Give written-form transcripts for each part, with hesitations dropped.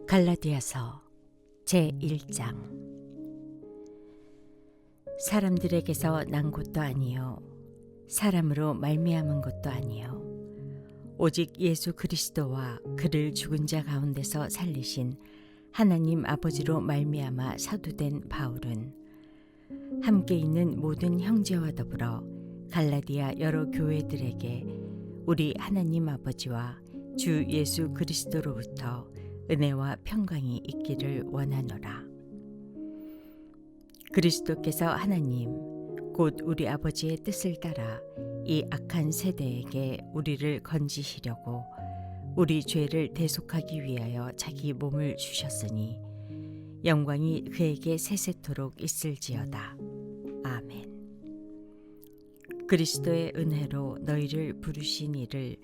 갈라디아서 제1장. 사람들에게서 난 것도 아니요 사람으로 말미암은 것도 아니요 오직 예수 그리스도와 그를 죽은 자 가운데서 살리신 하나님 아버지로 말미암아 사도된 바울은 함께 있는 모든 형제와 더불어 갈라디아 여러 교회들에게 우리 하나님 아버지와 주 예수 그리스도로부터 은혜와 평강이 있기를 원하노라. 그리스도께서 하나님 곧 우리 아버지의 뜻을 따라 이 악한 세대에게 우리를 건지시려고 우리 죄를 대속하기 위하여 자기 몸을 주셨으니 영광이 그에게 세세토록 있을지어다. 아멘. 그리스도의 은혜로 너희를 부르신 이를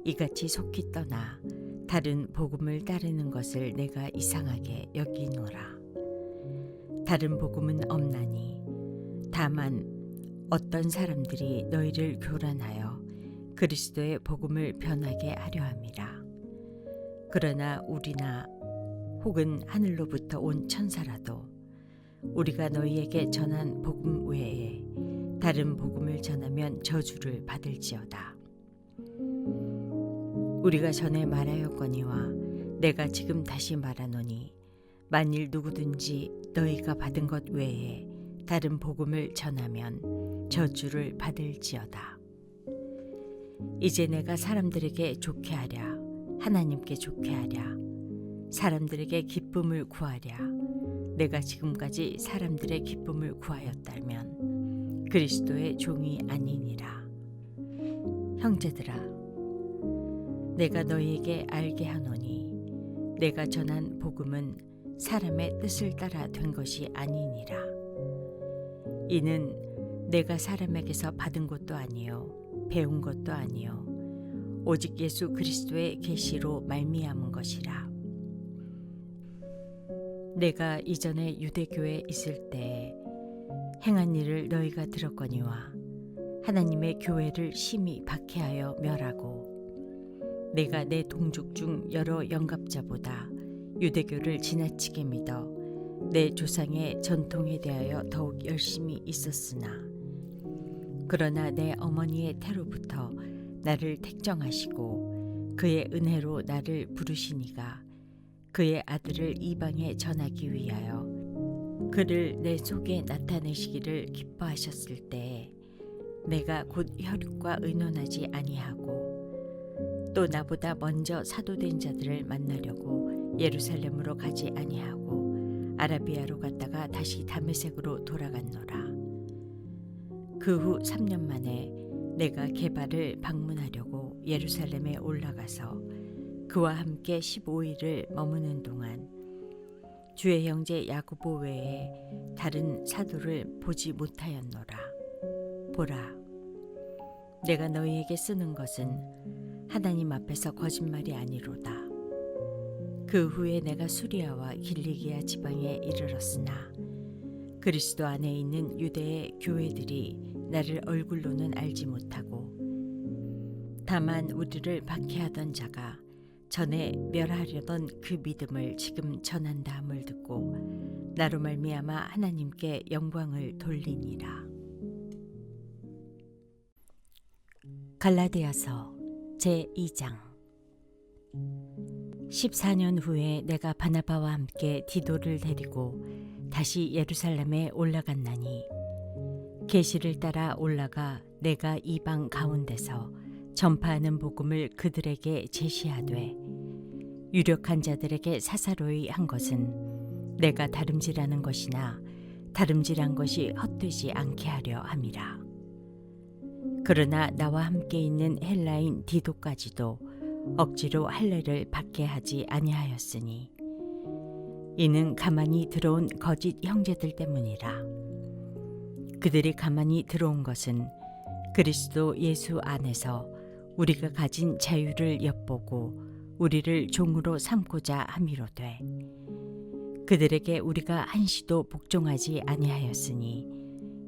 이같이 속히 떠나 다른 복음을 따르는 것을 내가 이상하게 여기노라. 다른 복음은 없나니 다만 어떤 사람들이 너희를 교란하여 그리스도의 복음을 변하게 하려 함이라. 그러나 우리나 혹은 하늘로부터 온 천사라도 우리가 너희에게 전한 복음 외에 다른 복음을 전하면 저주를 받을지어다. 우리가 전에 말하였거니와 내가 지금 다시 말하노니 만일 누구든지 너희가 받은 것 외에 다른 복음을 전하면 저주를 받을지어다. 이제 내가 사람들에게 좋게 하랴 하나님께 좋게 하랴 사람들에게 기쁨을 구하랴 내가 지금까지 사람들의 기쁨을 구하였다면 그리스도의 종이 아니니라. 형제들아, 내가 너희에게 알게 하노니 내가 전한 복음은 사람의 뜻을 따라 된 것이 아니니라. 이는 내가 사람에게서 받은 것도 아니요 배운 것도 아니요 오직 예수 그리스도의 계시로 말미암은 것이라. 내가 이전에 유대교에 있을 때에 행한 일을 너희가 들었거니와 하나님의 교회를 심히 박해하여 멸하고 내가 내 동족 중 여러 영갑자보다 유대교를 지나치게 믿어 내 조상의 전통에 대하여 더욱 열심히 있었으나 그러나 내 어머니의 태로부터 나를 택정하시고 그의 은혜로 나를 부르시니가 그의 아들을 이방에 전하기 위하여 그를 내 속에 나타내시기를 기뻐하셨을 때에 내가 곧 혈육과 의논하지 아니하고 또 나보다 먼저 사도된 자들을 만나려고 예루살렘으로 가지 아니하고 아라비아로 갔다가 다시 다메섹으로 돌아갔노라. 그 후 3년 만에 내가 게바를 방문하려고 예루살렘에 올라가서 그와 함께 15일을 머무는 동안 주의 형제 야고보 외에 다른 사도를 보지 못하였노라. 보라, 내가 너희에게 쓰는 것은 하나님 앞에서 거짓말이 아니로다. 그 후에 내가 수리아와 길리기아 지방에 이르렀으나 그리스도 안에 있는 유대의 교회들이 나를 얼굴로는 알지 못하고 다만 우리를 박해하던 자가 전에 멸하려던 그 믿음을 지금 전한다함을 듣고 나로 말미암아 하나님께 영광을 돌리니라. 갈라디아서 제2장. 14년 후에 내가 바나바와 함께 디도를 데리고 다시 예루살렘에 올라갔나니 계시를 따라 올라가 내가 이방 가운데서 전파하는 복음을 그들에게 제시하되 유력한 자들에게 사사로이 한 것은 내가 다름질하는 것이나 다름질한 것이 헛되지 않게 하려 함이라. 그러나 나와 함께 있는 헬라인 디도까지도 억지로 할례를 받게 하지 아니하였으니 이는 가만히 들어온 거짓 형제들 때문이라. 그들이 가만히 들어온 것은 그리스도 예수 안에서 우리가 가진 자유를 엿보고 우리를 종으로 삼고자 함이로되 그들에게 우리가 한시도 복종하지 아니하였으니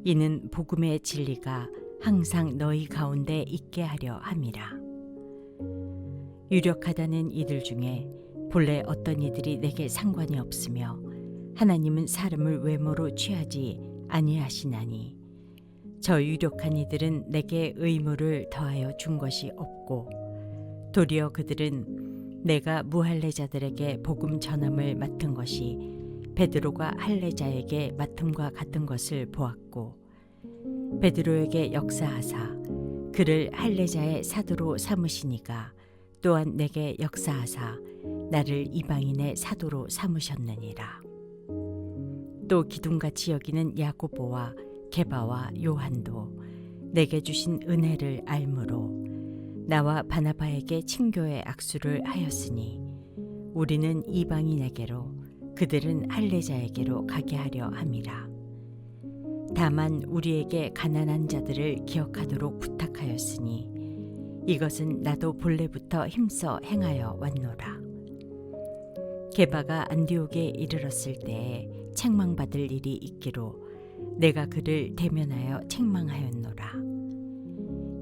이는 복음의 진리가 항상 너희 가운데 있게 하려 함이라. 유력하다는 이들 중에 본래 어떤 이들이 내게 상관이 없으며 하나님은 사람을 외모로 취하지 아니하시나니 저 유력한 이들은 내게 의무를 더하여 준 것이 없고 도리어 그들은 내가 무할례자들에게 복음 전함을 맡은 것이 베드로가 할례자에게 맡음과 같은 것을 보았고 베드로에게 역사하사 그를 할례자의 사도로 삼으시니가 또한 내게 역사하사 나를 이방인의 사도로 삼으셨느니라. 또 기둥같이 여기는 야고보와 게바와 요한도 내게 주신 은혜를 알므로 나와 바나바에게 친교의 악수를 하였으니 우리는 이방인에게로 그들은 할례자에게로 가게 하려 함이라. 다만 우리에게 가난한 자들을 기억하도록 부탁하였으니 이것은 나도 본래부터 힘써 행하여 왔노라. 게바가 안디옥에 이르렀을 때에 책망받을 일이 있기로 내가 그를 대면하여 책망하였노라.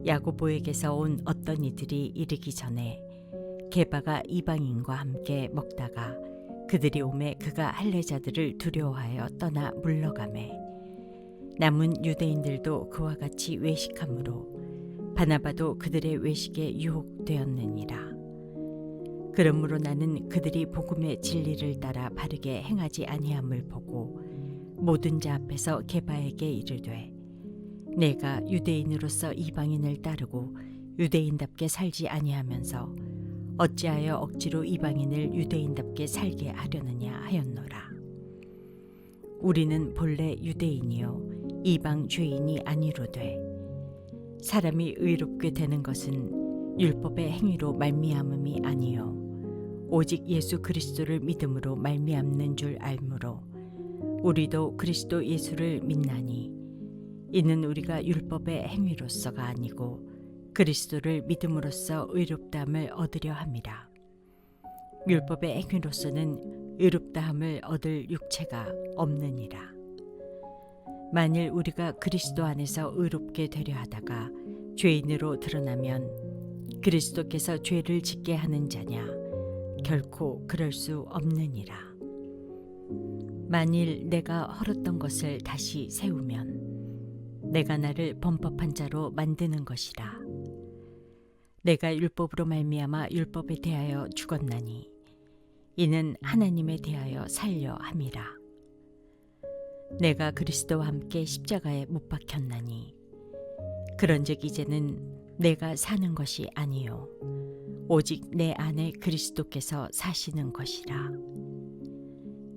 야고보에게서 온 어떤 이들이 이르기 전에 게바가 이방인과 함께 먹다가 그들이 오매 그가 할례자들을 두려워하여 떠나 물러가매 남은 유대인들도 그와 같이 외식하므로 바나바도 그들의 외식에 유혹되었느니라. 그러므로 나는 그들이 복음의 진리를 따라 바르게 행하지 아니함을 보고 모든 자 앞에서 게바에게 이르되 내가 유대인으로서 이방인을 따르고 유대인답게 살지 아니하면서 어찌하여 억지로 이방인을 유대인답게 살게 하려느냐 하였노라. 우리는 본래 유대인이요 이방 죄인이 아니로되 사람이 의롭게 되는 것은 율법의 행위로 말미암음이 아니요 오직 예수 그리스도를 믿음으로 말미암는 줄 알므로 우리도 그리스도 예수를 믿나니 이는 우리가 율법의 행위로서가 아니고 그리스도를 믿음으로써 의롭다함을 얻으려 함이라. 율법의 행위로서는 의롭다함을 얻을 육체가 없느니라. 만일 우리가 그리스도 안에서 의롭게 되려 하다가 죄인으로 드러나면 그리스도께서 죄를 짓게 하는 자냐? 결코 그럴 수 없느니라. 만일 내가 헐었던 것을 다시 세우면 내가 나를 범법한 자로 만드는 것이라. 내가 율법으로 말미암아 율법에 대하여 죽었나니 이는 하나님에 대하여 살려 함이라. 내가 그리스도와 함께 십자가에 못 박혔나니 그런즉 이제는 내가 사는 것이 아니요 오직 내 안에 그리스도께서 사시는 것이라.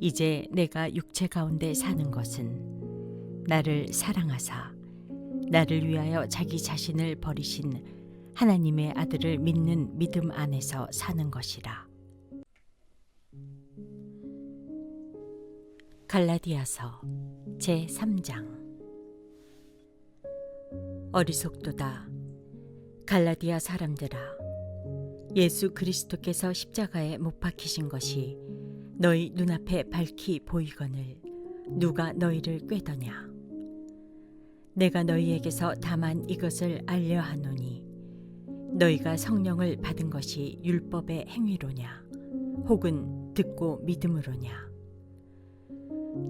이제 내가 육체 가운데 사는 것은 나를 사랑하사 나를 위하여 자기 자신을 버리신 하나님의 아들을 믿는 믿음 안에서 사는 것이라. 갈라디아서 제3장. 어리석도다 갈라디아 사람들아, 예수 그리스도께서 십자가에 못 박히신 것이 너희 눈앞에 밝히 보이거늘 누가 너희를 꾀더냐? 내가 너희에게서 다만 이것을 알려 하노니 너희가 성령을 받은 것이 율법의 행위로냐 혹은 듣고 믿음으로냐?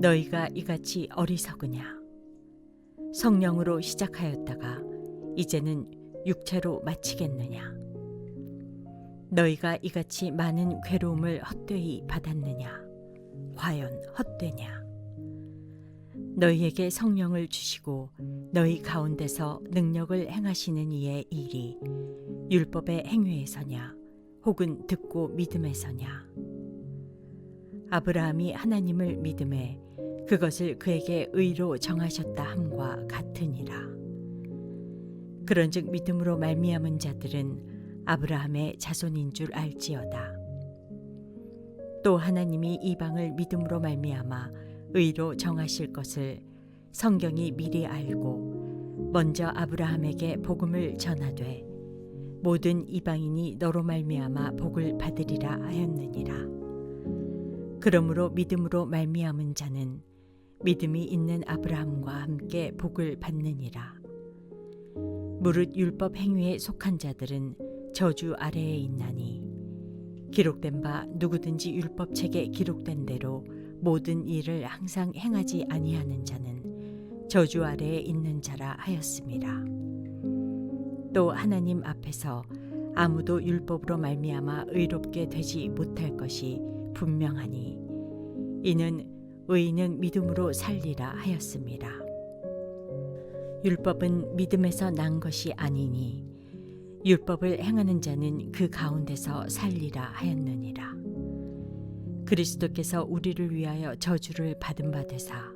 너희가 이같이 어리석으냐? 성령으로 시작하였다가 이제는 육체로 마치겠느냐? 너희가 이같이 많은 괴로움을 헛되이 받았느냐? 과연 헛되냐? 너희에게 성령을 주시고 너희 가운데서 능력을 행하시는 이의 일이 율법의 행위에서냐 혹은 듣고 믿음에서냐? 아브라함이 하나님을 믿음에 그것을 그에게 의로 정하셨다 함과 같으니라. 그런즉 믿음으로 말미암은 자들은 아브라함의 자손인 줄 알지어다. 또 하나님이 이방을 믿음으로 말미암아 의로 정하실 것을 성경이 미리 알고 먼저 아브라함에게 복음을 전하되 모든 이방인이 너로 말미암아 복을 받으리라 하였느니라. 그러므로 믿음으로 말미암은 자는 믿음이 있는 아브라함과 함께 복을 받느니라. 무릇 율법 행위에 속한 자들은 저주 아래에 있나니 기록된 바 누구든지 율법책에 기록된 대로 모든 일을 항상 행하지 아니하는 자는 저주 아래에 있는 자라 하였습니다. 또 하나님 앞에서 아무도 율법으로 말미암아 의롭게 되지 못할 것이 분명하니 이는 의인은 믿음으로 살리라 하였습니다. 율법은 믿음에서 난 것이 아니니 율법을 행하는 자는 그 가운데서 살리라 하였느니라. 그리스도께서 우리를 위하여 저주를 받은 바 되사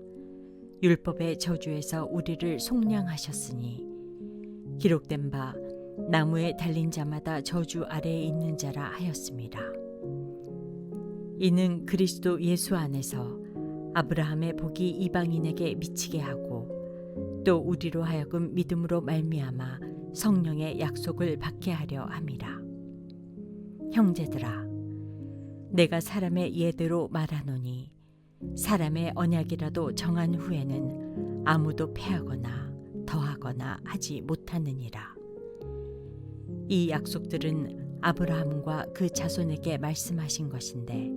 율법의 저주에서 우리를 속량하셨으니 기록된 바 나무에 달린 자마다 저주 아래에 있는 자라 하였습니다. 이는 그리스도 예수 안에서 아브라함의 복이 이방인에게 미치게 하고 또 우리로 하여금 믿음으로 말미암아 성령의 약속을 받게 하려 함이라. 형제들아, 내가 사람의 예대로 말하노니 사람의 언약이라도 정한 후에는 아무도 패하거나 더하거나 하지 못하느니라. 이 약속들은 아브라함과 그 자손에게 말씀하신 것인데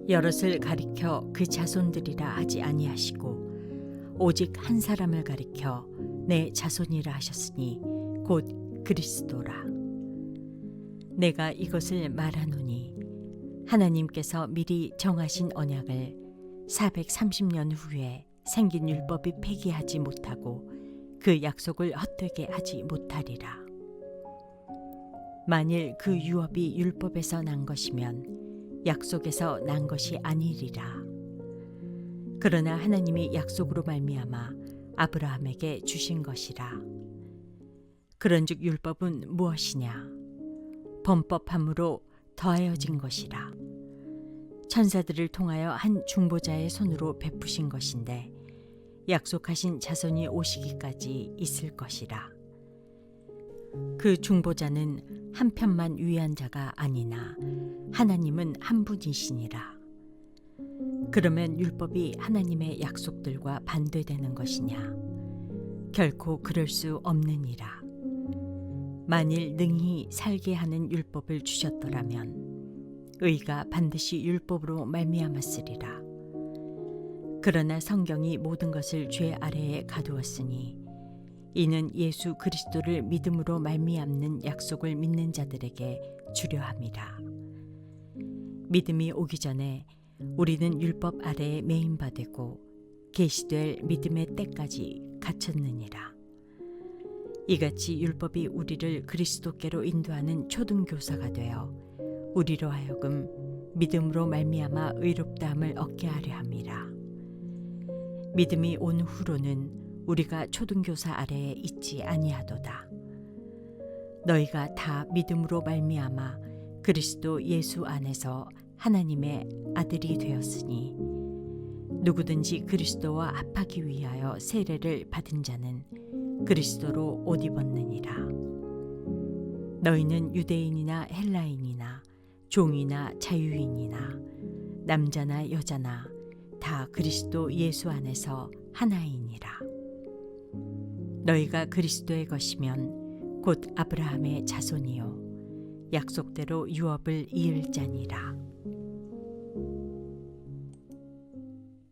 여럿을 가리켜 그 자손들이라 하지 아니하시고 오직 한 사람을 가리켜 내 자손이라 하셨으니 곧 그리스도라. 내가 이것을 말하노니 하나님께서 미리 정하신 언약을 430년 후에 생긴 율법이 폐기하지 못하고 그 약속을 헛되게 하지 못하리라. 만일 그 유업이 율법에서 난 것이면 약속에서 난 것이 아니리라. 그러나 하나님이 약속으로 말미암아 아브라함에게 주신 것이라. 그런즉 율법은 무엇이냐? 범법함으로 더하여진 것이라. 천사들을 통하여 한 중보자의 손으로 베푸신 것인데 약속하신 자손이 오시기까지 있을 것이라. 그 중보자는 한편만 위한 자가 아니나 하나님은 한 분이시니라. 그러면 율법이 하나님의 약속들과 반대되는 것이냐? 결코 그럴 수 없느니라. 만일 능히 살게 하는 율법을 주셨더라면 의가 반드시 율법으로 말미암았으리라. 그러나 성경이 모든 것을 죄 아래에 가두었으니 이는 예수 그리스도를 믿음으로 말미암는 약속을 믿는 자들에게 주려 함이라. 믿음이 오기 전에 우리는 율법 아래에 매인 바 되고 계시될 믿음의 때까지 갇혔느니라. 이같이 율법이 우리를 그리스도께로 인도하는 초등교사가 되어 우리로 하여금 믿음으로 말미암아 의롭다함을 얻게 하려 함이라. 믿음이 온 후로는 우리가 초등교사 아래에 있지 아니하도다. 너희가 다 믿음으로 말미암아 그리스도 예수 안에서 하나님의 아들이 되었으니 누구든지 그리스도와 합하기 위하여 세례를 받은 자는 그리스도로 옷 입었느니라. 너희는 유대인이나 헬라인이나 종이나 자유인이나 남자나 여자나 다 그리스도 예수 안에서 하나이니라. 너희가 그리스도의 것이면 곧 아브라함의 자손이요 약속대로 유업을 이을 자니라.